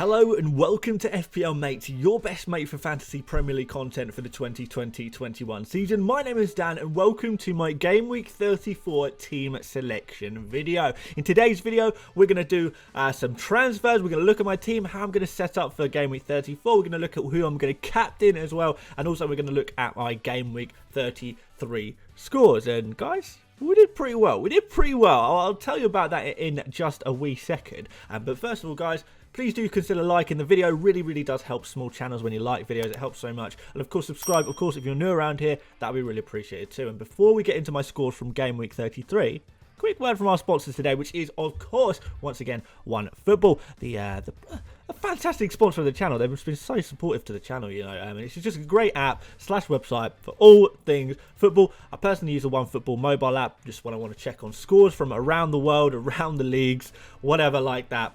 Hello and welcome to FPL Mates, your best mate for fantasy Premier League content for the 2020-21 season. My name is Dan and welcome to my Game Week 34 team selection video. In today's video, we're going to do some transfers. We're going to look at my team, how I'm going to set up for Game Week 34. We're going to look at who I'm going to captain as well. And also we're going to look at my Game Week 33 scores. And guys, we did pretty well. I'll tell you about that in just a wee second. But first of all, guys, please do consider liking the video. Really does help small channels when you like videos. It helps so much. And of course, subscribe. Of course, if you're new around here, that would be really appreciated too. And before we get into my scores from Game Week 33, quick word from our sponsors today, which is, of course, once again, OneFootball, a fantastic sponsor of the channel. They've been so supportive to the channel, you know. It's just a great app / website for all things football. I personally use the OneFootball mobile app just when I want to check on scores from around the world, around the leagues, whatever like that.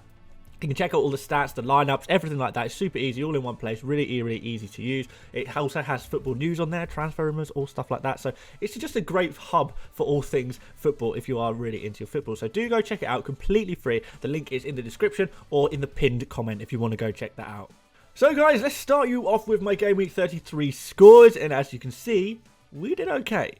You can check out all the stats, the lineups, everything like that. It's super easy, all in one place. Really easy to use. It also has football news on there, transfer rumours, all stuff like that. So it's just a great hub for all things football if you are really into your football. So do go check it out, completely free. The link is in the description or in the pinned comment if you want to go check that out. So guys, let's start you off with my Game Week 33 scores. And as you can see, we did okay.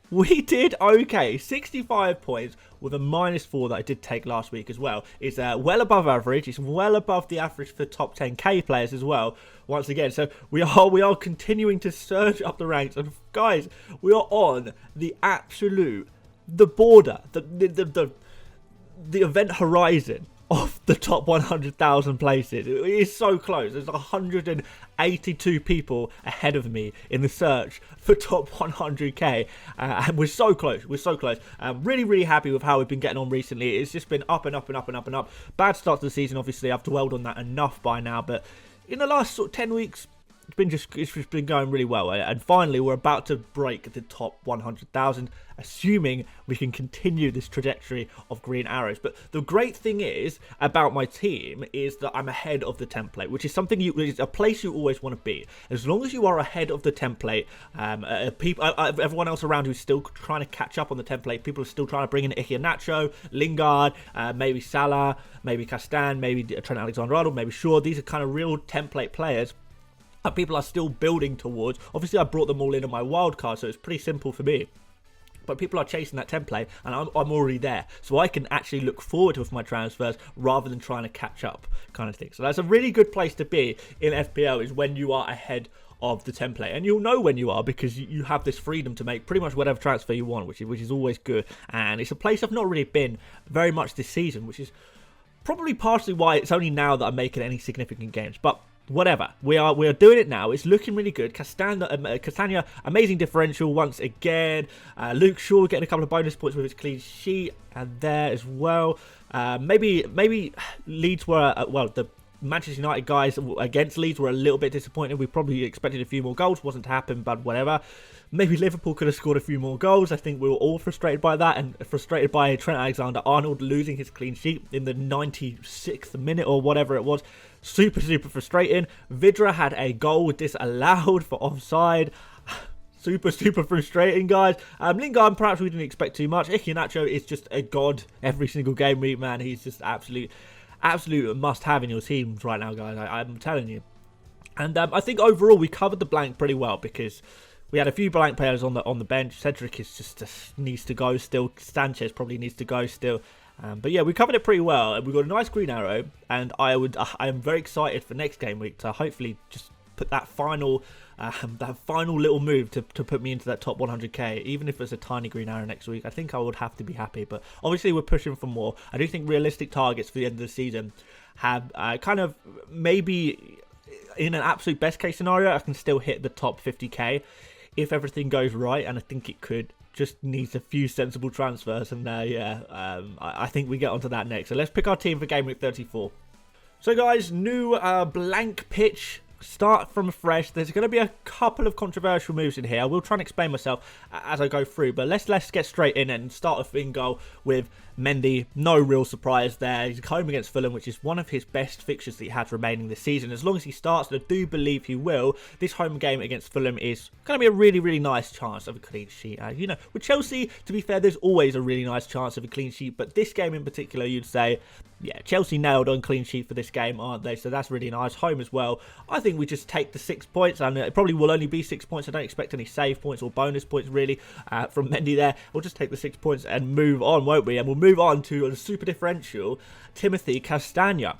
65 points with a -4 that I did take last week as well. It's well above average. It's well above the average for top 10k players as well. Once again, so we are continuing to surge up the ranks. And guys, we are on the border, the event horizon of the top 100,000 places. It is so close. There's 182 people ahead of me in the search for top 100k, and we're so close. I'm really happy with how we've been getting on recently. It's just been up and up. Bad start to the season, obviously. I've dwelled on that enough by now, but in the last sort of 10 weeks, it's just been going really well, and finally we're about to break the top 100,000, assuming we can continue this trajectory of green arrows. But the great thing is about my team is that I'm ahead of the template, which is something is a place you always want to be. As long as you are ahead of the template, everyone else around who's still trying to catch up on the template, people are still trying to bring in Nacho, Lingard, maybe Salah, maybe Castan, maybe Trent Alexander-Arnold, maybe Shaw. These are kind of real template players people are still building towards. Obviously, I brought them all in on my wild card, so it's pretty simple for me. But people are chasing that template, and I'm already there. So I can actually look forward to my transfers rather than trying to catch up kind of thing. So that's a really good place to be in FPL, is when you are ahead of the template. And you'll know when you are, because you have this freedom to make pretty much whatever transfer you want, which is always good. And it's a place I've not really been very much this season, which is probably partially why it's only now that I'm making any significant games. But whatever, we are doing it now. It's looking really good. Castagna, amazing differential once again. Luke Shaw getting a couple of bonus points with his clean sheet, and there as well. Maybe Leeds were the Manchester United guys against Leeds were a little bit disappointed. We probably expected a few more goals. Wasn't to happen, but whatever. Maybe Liverpool could have scored a few more goals. I think we were all frustrated by that, and frustrated by Trent Alexander-Arnold losing his clean sheet in the 96th minute or whatever it was. Super frustrating. Vidra had a goal disallowed for offside. Super frustrating, guys. Lingard, perhaps we didn't expect too much. Nacho is just a god every single game week, man. He's just absolute must-have in your teams right now, guys. I'm telling you. And I think overall we covered the blank pretty well, because we had a few blank players on the bench. Cedric is just needs to go still. Sanchez probably needs to go still. But yeah, we covered it pretty well, and we got a nice green arrow. And I am very excited for next game week to hopefully just put that final little move to put me into that top 100k. Even if it's a tiny green arrow next week, I think I would have to be happy. But obviously we're pushing for more. I do think realistic targets for the end of the season have kind of maybe in an absolute best case scenario, I can still hit the top 50k if everything goes right, and I think it could. Just needs a few sensible transfers, and I think we get onto that next. So let's pick our team for Game Week 34. So guys, new blank pitch. Start from fresh. There's going to be a couple of controversial moves in here. I will try and explain myself as I go through, but let's get straight in and start off in goal with Mendy. No real surprise there. He's home against Fulham, which is one of his best fixtures that he has remaining this season. As long as he starts, and I do believe he will, this home game against Fulham is going to be a really nice chance of a clean sheet. You know, with Chelsea, to be fair, there's always a really nice chance of a clean sheet, but this game in particular, you'd say Yeah, Chelsea nailed on clean sheet for this game, aren't they? So that's really nice. Home as well. I think we just take the 6 points, and it probably will only be 6 points. I don't expect any save points or bonus points, really, from Mendy there. We'll just take the 6 points and move on, won't we? And we'll move on to a super differential, Timothy Castagna,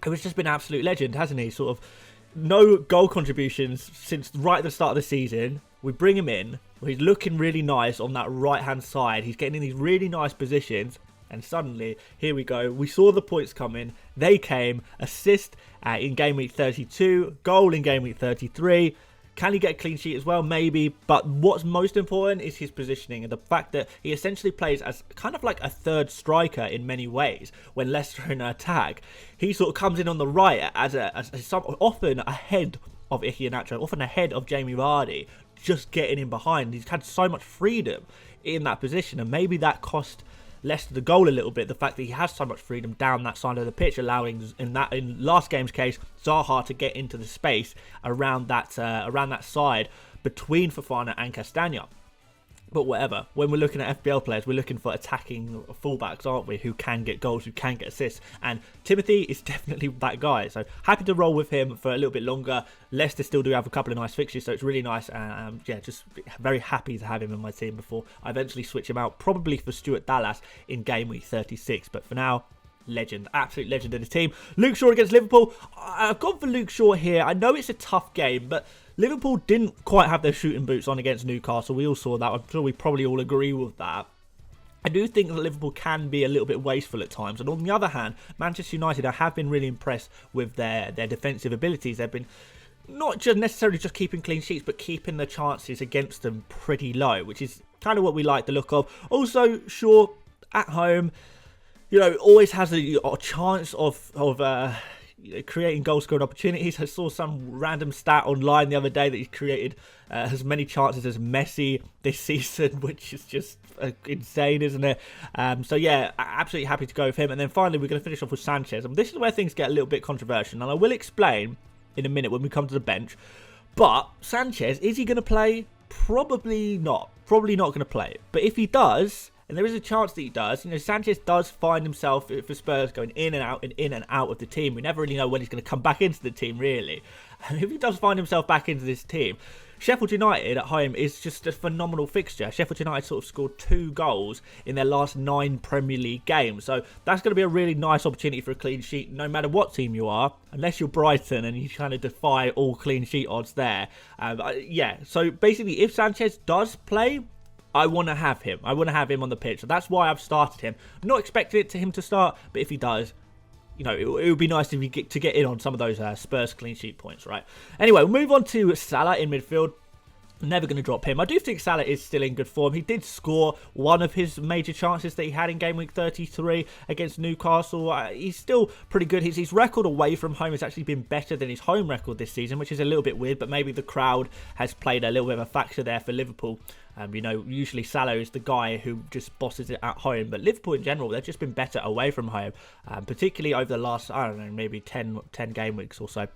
who has just been an absolute legend, hasn't he? Sort of no goal contributions since right at the start of the season. We bring him in. He's looking really nice on that right-hand side. He's getting in these really nice positions. And suddenly, here we go. We saw the points coming. They came. Assist in game week 32. Goal in game week 33. Can he get a clean sheet as well? Maybe. But what's most important is his positioning and the fact that he essentially plays as kind of like a third striker in many ways when Leicester are in attack. He sort of comes in on the right as often ahead of Iheanacho, often ahead of Jamie Vardy, just getting in behind. He's had so much freedom in that position, and maybe that cost Leicester the goal a little bit, the fact that he has so much freedom down that side of the pitch, allowing in last game's case Zaha to get into the space around that side between Fofana and Castagna. But whatever, when we're looking at FPL players, we're looking for attacking fullbacks, aren't we, who can get goals, who can get assists, and Timothy is definitely that guy. So happy to roll with him for a little bit longer. Leicester still do have a couple of nice fixtures, so it's really nice. Yeah, just very happy to have him in my team before I eventually switch him out, probably for Stuart Dallas in game week 36. But for now, legend, absolute legend in the team. Luke Shaw against Liverpool. I've gone for Luke Shaw here. I know it's a tough game, but Liverpool didn't quite have their shooting boots on against Newcastle. We all saw that. I'm sure we probably all agree with that. I do think that Liverpool can be a little bit wasteful at times. And on the other hand, Manchester United, I have been really impressed with their defensive abilities. They've been not just necessarily just keeping clean sheets, but keeping the chances against them pretty low, which is kind of what we like the look of. Also, Shaw at home, you know, always has a chance of creating goal scoring opportunities. I saw some random stat online the other day that he's created as many chances as Messi this season, which is just insane, isn't it? So yeah, absolutely happy to go with him. And then finally, we're going to finish off with Sanchez. And this is where things get a little bit controversial, and I will explain in a minute when we come to the bench. But Sanchez, is he going to play? Probably not. Probably not going to play. But if he does, and there is a chance that he does, you know, Sanchez does find himself for Spurs going in and out of the team. We never really know when he's going to come back into the team, really. And if he does find himself back into this team, Sheffield United at home is just a phenomenal fixture. Sheffield United sort of scored 2 goals in their last 9 Premier League games. So that's going to be a really nice opportunity for a clean sheet, no matter what team you are, unless you're Brighton and you kind of defy all clean sheet odds there. Yeah, so basically, if Sanchez does play, I want to have him. I want to have him on the pitch. So that's why I've started him. I'm not expecting him to start, but if he does, you know, it would be nice if he get in on some of those Spurs clean sheet points, right? Anyway, we'll move on to Salah in midfield. Never going to drop him. I do think Salah is still in good form. He did score one of his major chances that he had in game week 33 against Newcastle. He's still pretty good. His record away from home has actually been better than his home record this season, which is a little bit weird, but maybe the crowd has played a little bit of a factor there for Liverpool. You know, usually Salah is the guy who just bosses it at home, but Liverpool in general, they've just been better away from home, particularly over the last, I don't know, maybe 10 game weeks or so.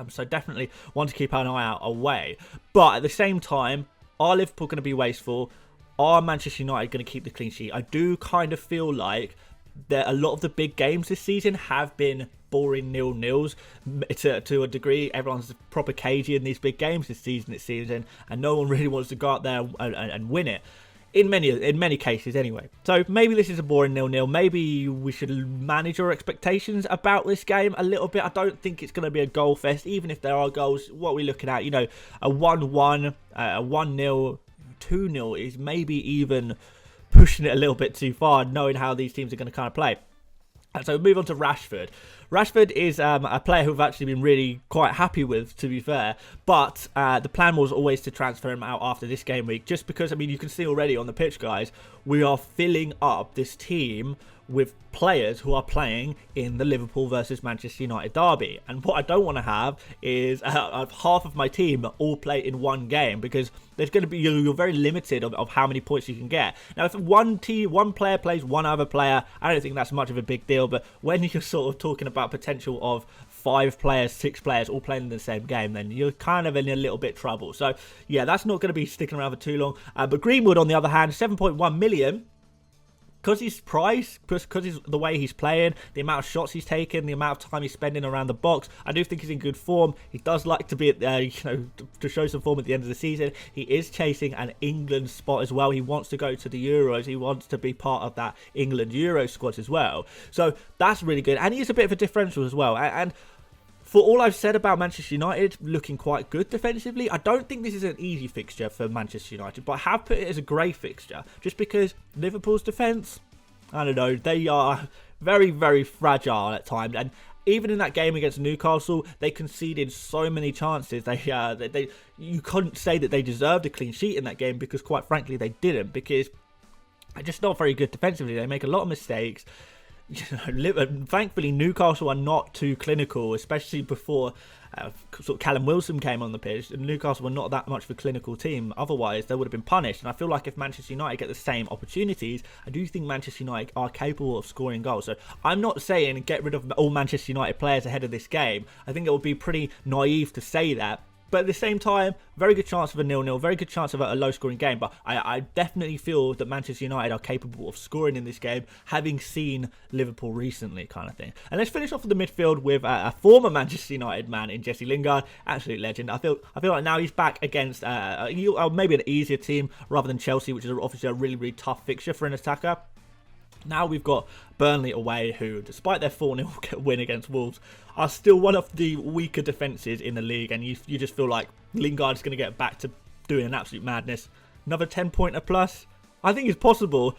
So definitely want to keep an eye out away. But at the same time, are Liverpool going to be wasteful? Are Manchester United going to keep the clean sheet? I do kind of feel like that a lot of the big games this season have been boring 0-0s to a degree. Everyone's proper cagey in these big games this season, it seems, and no one really wants to go out there and win it. In many cases, anyway. So maybe this is a boring 0-0. Maybe we should manage our expectations about this game a little bit. I don't think it's going to be a goal fest, even if there are goals. What are we looking at? You know, a 1-1, a 1-0, 2-0 is maybe even pushing it a little bit too far, knowing how these teams are going to kind of play. And so we move on to Rashford. Rashford is a player who I've actually been really quite happy with, to be fair. But the plan was always to transfer him out after this game week. Just because, I mean, you can see already on the pitch, guys, we are filling up this team with players who are playing in the Liverpool versus Manchester United derby. And what I don't want to have is half of my team all play in one game, because there's going to be, you're very limited of how many points you can get. Now, if one player plays one other player, I don't think that's much of a big deal. But when you're sort of talking about potential of 5 players, 6 players all playing in the same game, then you're kind of in a little bit trouble. So yeah, that's not going to be sticking around for too long. But Greenwood, on the other hand, 7.1 million. because he's priced, because he's the way he's playing, the amount of shots he's taking, the amount of time he's spending around the box, I do think he's in good form. He does like to be at to show some form at the end of the season. He is chasing an England spot as well. He wants to go to the Euros. He wants to be part of that England Euro squad as well. So that's really good. And he is a bit of a differential as well. And for all I've said about Manchester United looking quite good defensively, I don't think this is an easy fixture for Manchester United, but I have put it as a grey fixture just because Liverpool's defence, I don't know, they are very, very fragile at times. And even in that game against Newcastle, they conceded so many chances. You couldn't say that they deserved a clean sheet in that game because, quite frankly, they didn't, because they're just not very good defensively. They make a lot of mistakes. Thankfully, Newcastle are not too clinical, especially before sort of Callum Wilson came on the pitch. Newcastle were not that much of a clinical team. Otherwise, they would have been punished. And I feel like if Manchester United get the same opportunities, I do think Manchester United are capable of scoring goals. So I'm not saying get rid of all Manchester United players ahead of this game. I think it would be pretty naive to say that. But at the same time, very good chance of a 0-0, very good chance of a low-scoring game. But I definitely feel that Manchester United are capable of scoring in this game, having seen Liverpool recently, kind of thing. And let's finish off with the midfield with a former Manchester United man in Jesse Lingard, absolute legend. I feel like now he's back against maybe an easier team rather than Chelsea, which is obviously a really, really tough fixture for an attacker. Now we've got Burnley away, who, despite their 4-0 win against Wolves, are still one of the weaker defences in the league. And you just feel like Lingard's going to get back to doing an absolute madness. Another 10-pointer plus. I think it's possible.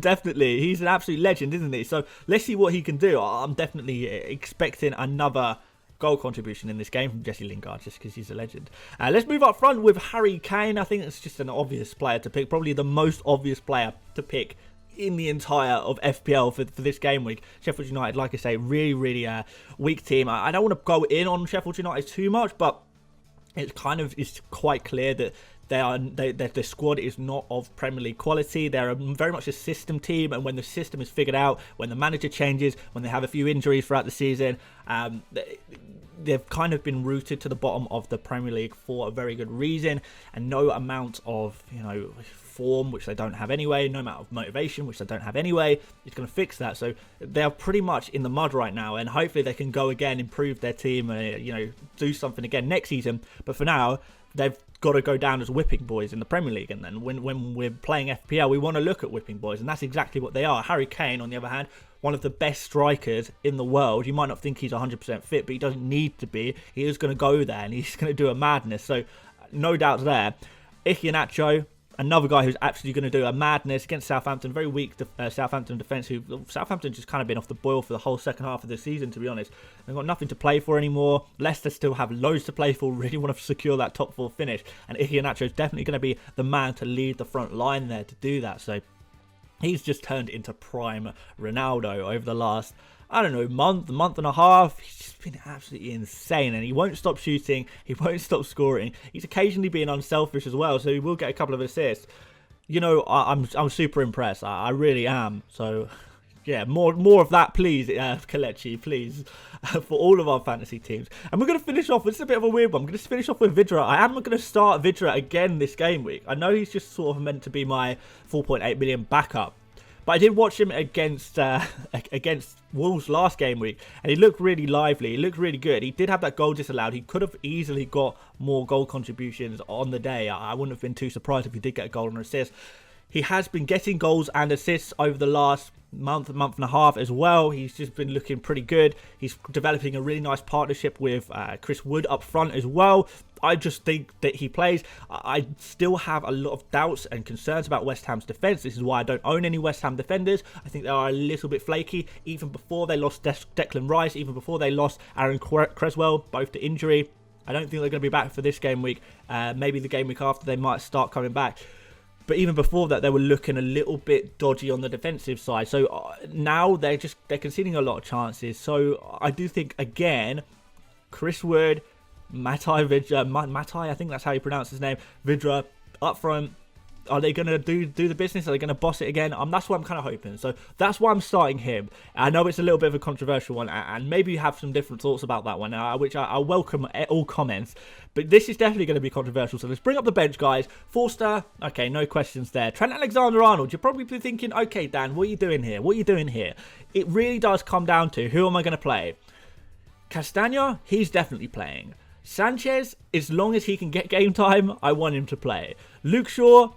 Definitely. He's an absolute legend, isn't he? So let's see what he can do. I'm definitely expecting another goal contribution in this game from Jesse Lingard, just because he's a legend. Let's move up front with Harry Kane. I think it's just an obvious player to pick. Probably the most obvious player to pick in the entire of FPL for this game week. Sheffield United, like I say, really, really weak team. I don't want to go in on Sheffield United too much, but it's quite clear that their squad is not of Premier League quality. They're very much a system team, and when the system is figured out, when the manager changes, when they have a few injuries throughout the season, they've kind of been rooted to the bottom of the Premier League for a very good reason, and no amount of form, which they don't have anyway, no amount of motivation, which they don't have anyway, is going to fix that. So they're pretty much in the mud right now, and hopefully they can go again, improve their team, do something again next season. But for now, they've got to go down as whipping boys in the Premier League, and then when we're playing FPL, we want to look at whipping boys, and that's exactly what they are. Harry Kane, on the other hand, one of the best strikers in the world. You might not think he's 100% fit, but he doesn't need to be. He is going to go there, and he's going to do a madness. So no doubts there. Iheanacho, another guy who's actually going to do a madness against Southampton. Very weak Southampton defence. Southampton just kind of been off the boil for the whole second half of the season, to be honest. They've got nothing to play for anymore. Leicester still have loads to play for. Really want to secure that top 4 finish. And Iheanacho is definitely going to be the man to lead the front line there to do that. So he's just turned into prime Ronaldo over the last, I don't know, month and a half. He's just been absolutely insane, and he won't stop shooting. He won't stop scoring. He's occasionally being unselfish as well, so he will get a couple of assists. I'm super impressed. I really am. So yeah, more of that, please, Kelechi, please, for all of our fantasy teams. And we're going to finish off. It's a bit of a weird one. I'm going to finish off with Vidra. I am going to start Vidra again this game week. I know he's just sort of meant to be my 4.8 million backup, but I did watch him against Wolves last game week, and he looked really lively. He looked really good. He did have that goal disallowed. He could have easily got more goal contributions on the day. I wouldn't have been too surprised if he did get a goal and assist. He has been getting goals and assists over the last month and a half as well. He's just been looking pretty good. He's developing a really nice partnership with Chris Wood up front as well. I just think that he plays. I still have a lot of doubts and concerns about West Ham's defence. This is why I don't own any West Ham defenders. I think they are a little bit flaky. Even before they lost Declan Rice, even before they lost Aaron Creswell, both to injury. I don't think they're going to be back for this game week. Maybe the game week after they might start coming back. But even before that, they were looking a little bit dodgy on the defensive side. So now they're conceding a lot of chances. So I do think, again, Chris Wood, Matai, I think that's how you pronounce his name, Vidra, up front. Are they going to do the business? Are they going to boss it again? That's what I'm kind of hoping. So that's why I'm starting him. I know it's a little bit of a controversial one, and maybe you have some different thoughts about that one, which I welcome all comments. But this is definitely going to be controversial. So let's bring up the bench, guys. Forster, okay, no questions there. Trent Alexander-Arnold, you're probably thinking, okay, Dan, what are you doing here? What are you doing here? It really does come down to who am I going to play? Castagna, he's definitely playing. Sanchez, as long as he can get game time, I want him to play. Luke Shaw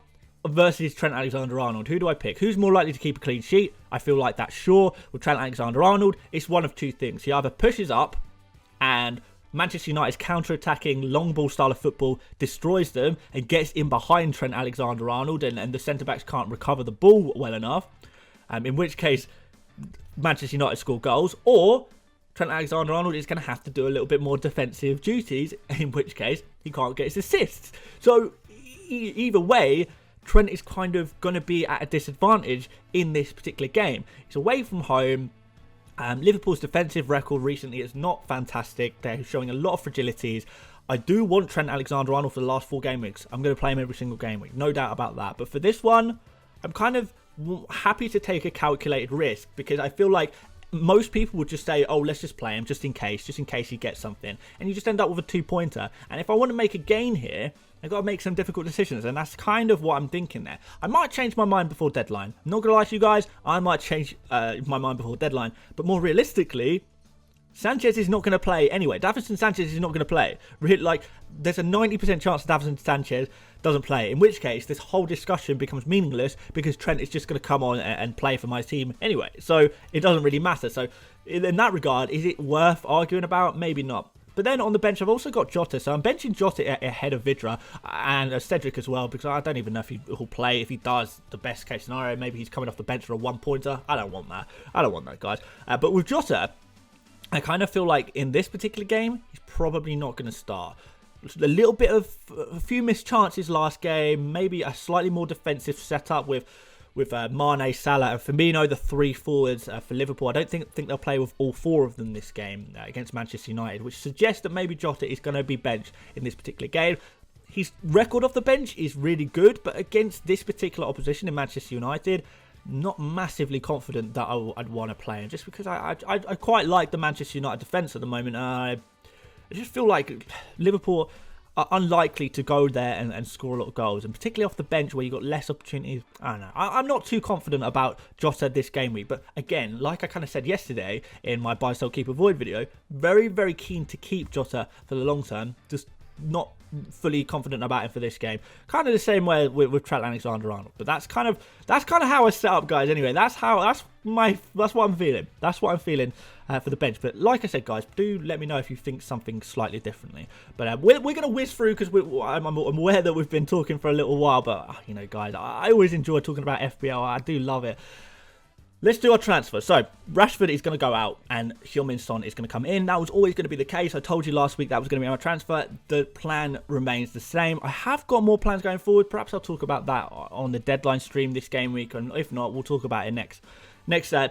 versus Trent Alexander-Arnold. Who do I pick? Who's more likely to keep a clean sheet? I feel like that's Shaw. With Trent Alexander-Arnold, it's one of two things. He either pushes up and Manchester United's counter-attacking long ball style of football destroys them and gets in behind Trent Alexander-Arnold, and the centre-backs can't recover the ball well enough, in which case Manchester United score goals, or Trent Alexander-Arnold is going to have to do a little bit more defensive duties, in which case he can't get his assists. So either way, Trent is kind of going to be at a disadvantage in this particular game. He's away from home. Liverpool's defensive record recently is not fantastic. They're showing a lot of fragilities. I do want Trent Alexander-Arnold for the last 4 game weeks. I'm going to play him every single game week, no doubt about that. But for this one, I'm kind of happy to take a calculated risk, because I feel like most people would just say, oh, let's just play him just in case he gets something. And you just end up with a 2-pointer. And if I want to make a gain here, I've got to make some difficult decisions. And that's kind of what I'm thinking there. I might change my mind before deadline. I'm not going to lie to you guys. I might change my mind before deadline. But more realistically, Sanchez is not going to play anyway. Davinson Sanchez is not going to play. There's a 90% chance that Davinson Sanchez doesn't play. In which case, this whole discussion becomes meaningless, because Trent is just going to come on and play for my team anyway. So it doesn't really matter. So in that regard, is it worth arguing about? Maybe not. But then on the bench, I've also got Jota. So I'm benching Jota ahead of Vidra and Cedric as well, because I don't even know if he'll play. If he does, the best case scenario, maybe he's coming off the bench for a 1-pointer. I don't want that. I don't want that, guys. But with Jota, I kind of feel like in this particular game, he's probably not going to start. A little bit of a few missed chances last game, maybe a slightly more defensive setup with Mane, Salah and Firmino, the 3 forwards for Liverpool. I don't think they'll play with all 4 of them this game against Manchester United, which suggests that maybe Jota is going to be benched in this particular game. His record off the bench is really good, but against this particular opposition in Manchester United, not massively confident that I'd want to play him, just because I quite like the Manchester United defence at the moment. I just feel like Liverpool are unlikely to go there and score a lot of goals, and particularly off the bench where you've got less opportunities. I don't know. I'm not too confident about Jota this game week, but again, like I kind of said yesterday in my buy, sell, keep, avoid video, very, very keen to keep Jota for the long term, just not fully confident about him for this game. Kind of the same way with Trent Alexander-Arnold, but that's kind of how I set up, guys. Anyway, that's what I'm feeling. That's what I'm feeling for the bench. But like I said, guys, do let me know if you think something slightly differently. But we're going to whiz through, because I'm aware that we've been talking for a little while. But you know, guys, I always enjoy talking about FPL. I do love it. Let's do our transfer. So, Rashford is going to go out and Heung-min Son is going to come in. That was always going to be the case. I told you last week that was going to be my transfer. The plan remains the same. I have got more plans going forward. Perhaps I'll talk about that on the deadline stream this game week. And if not, we'll talk about it next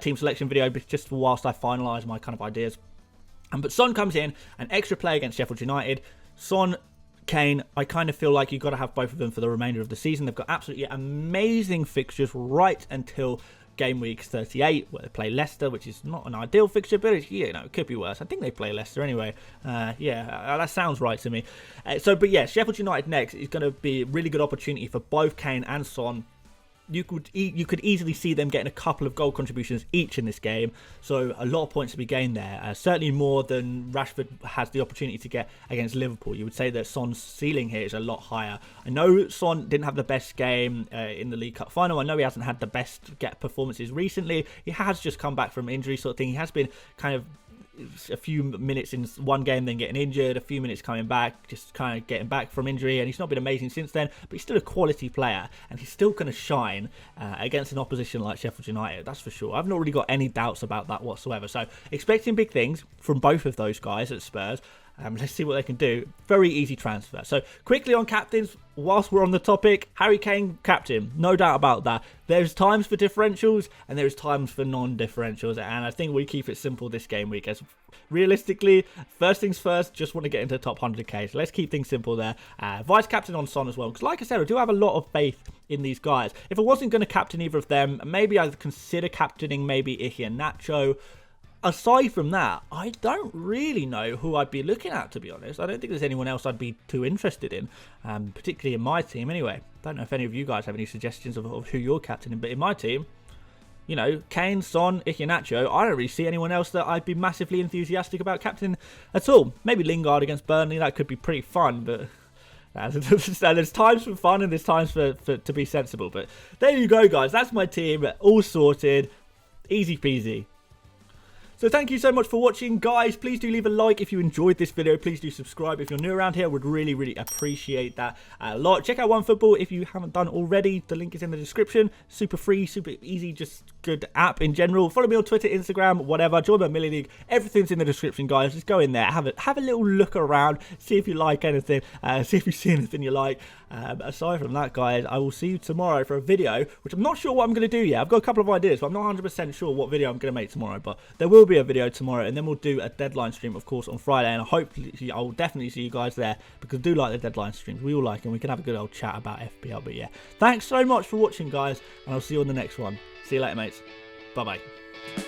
team selection video, just for whilst I finalise my kind of ideas. But Son comes in, an extra play against Sheffield United. Son, Kane, I kind of feel like you've got to have both of them for the remainder of the season. They've got absolutely amazing fixtures right until game week 38, where they play Leicester, which is not an ideal fixture, but it's, it could be worse. I think they play Leicester anyway. That sounds right to me. But Sheffield United next is going to be a really good opportunity for both Kane and Son. You could easily see them getting a couple of goal contributions each in this game, so a lot of points to be gained there. Certainly more than Rashford has the opportunity to get against Liverpool. You would say that Son's ceiling here is a lot higher. I know Son didn't have the best game in the League Cup final. I know he hasn't had the best performances recently. He has just come back from injury sort of thing. He has been kind of a few minutes in one game, then getting injured, a few minutes coming back, just kind of getting back from injury, and he's not been amazing since then, but he's still a quality player, and he's still going to shine against an opposition like Sheffield United, that's for sure. I've not really got any doubts about that whatsoever, so expecting big things from both of those guys at Spurs. Let's see what they can do. Very easy transfer. So quickly on captains, whilst we're on the topic, Harry Kane, captain. No doubt about that. There's times for differentials and there's times for non-differentials. And I think we keep it simple this game week. As realistically, first things first, just want to get into the top 100k. So let's keep things simple there. Vice captain on Son as well. Because like I said, I do have a lot of faith in these guys. If I wasn't going to captain either of them, maybe I'd consider captaining maybe Iheanacho. Aside from that, I don't really know who I'd be looking at, to be honest. I don't think there's anyone else I'd be too interested in, particularly in my team anyway. Don't know if any of you guys have any suggestions of who you're captaining, but in my team, you know, Kane, Son, Iheanacho, I don't really see anyone else that I'd be massively enthusiastic about captaining at all. Maybe Lingard against Burnley, that could be pretty fun, but there's times for fun and there's times for to be sensible. But there you go, guys. That's my team, all sorted, easy peasy. So thank you so much for watching, guys. Please do leave a like if you enjoyed this video. Please do subscribe if you're new around here. I would really appreciate that a lot. Check out OneFootball if you haven't done already. The link is in the description. Super free, super easy, just good app in general. Follow me on Twitter, Instagram, whatever. Join my Millie League. Everything's in the description, guys. Just go in there, have a little look around, see if you like anything, see if you see anything you like. Aside from that, guys, I will see you tomorrow for a video, which I'm not sure what I'm going to do yet. I've got a couple of ideas, but I'm not 100% sure what video I'm going to make tomorrow. But there will be a video tomorrow, and then we'll do a deadline stream, of course, on Friday. And hopefully, I'll definitely see you guys there, because I do like the deadline streams. We all like them. We can have a good old chat about FPL. But yeah, thanks so much for watching, guys, and I'll see you on the next one. See you later, mates. Bye-bye.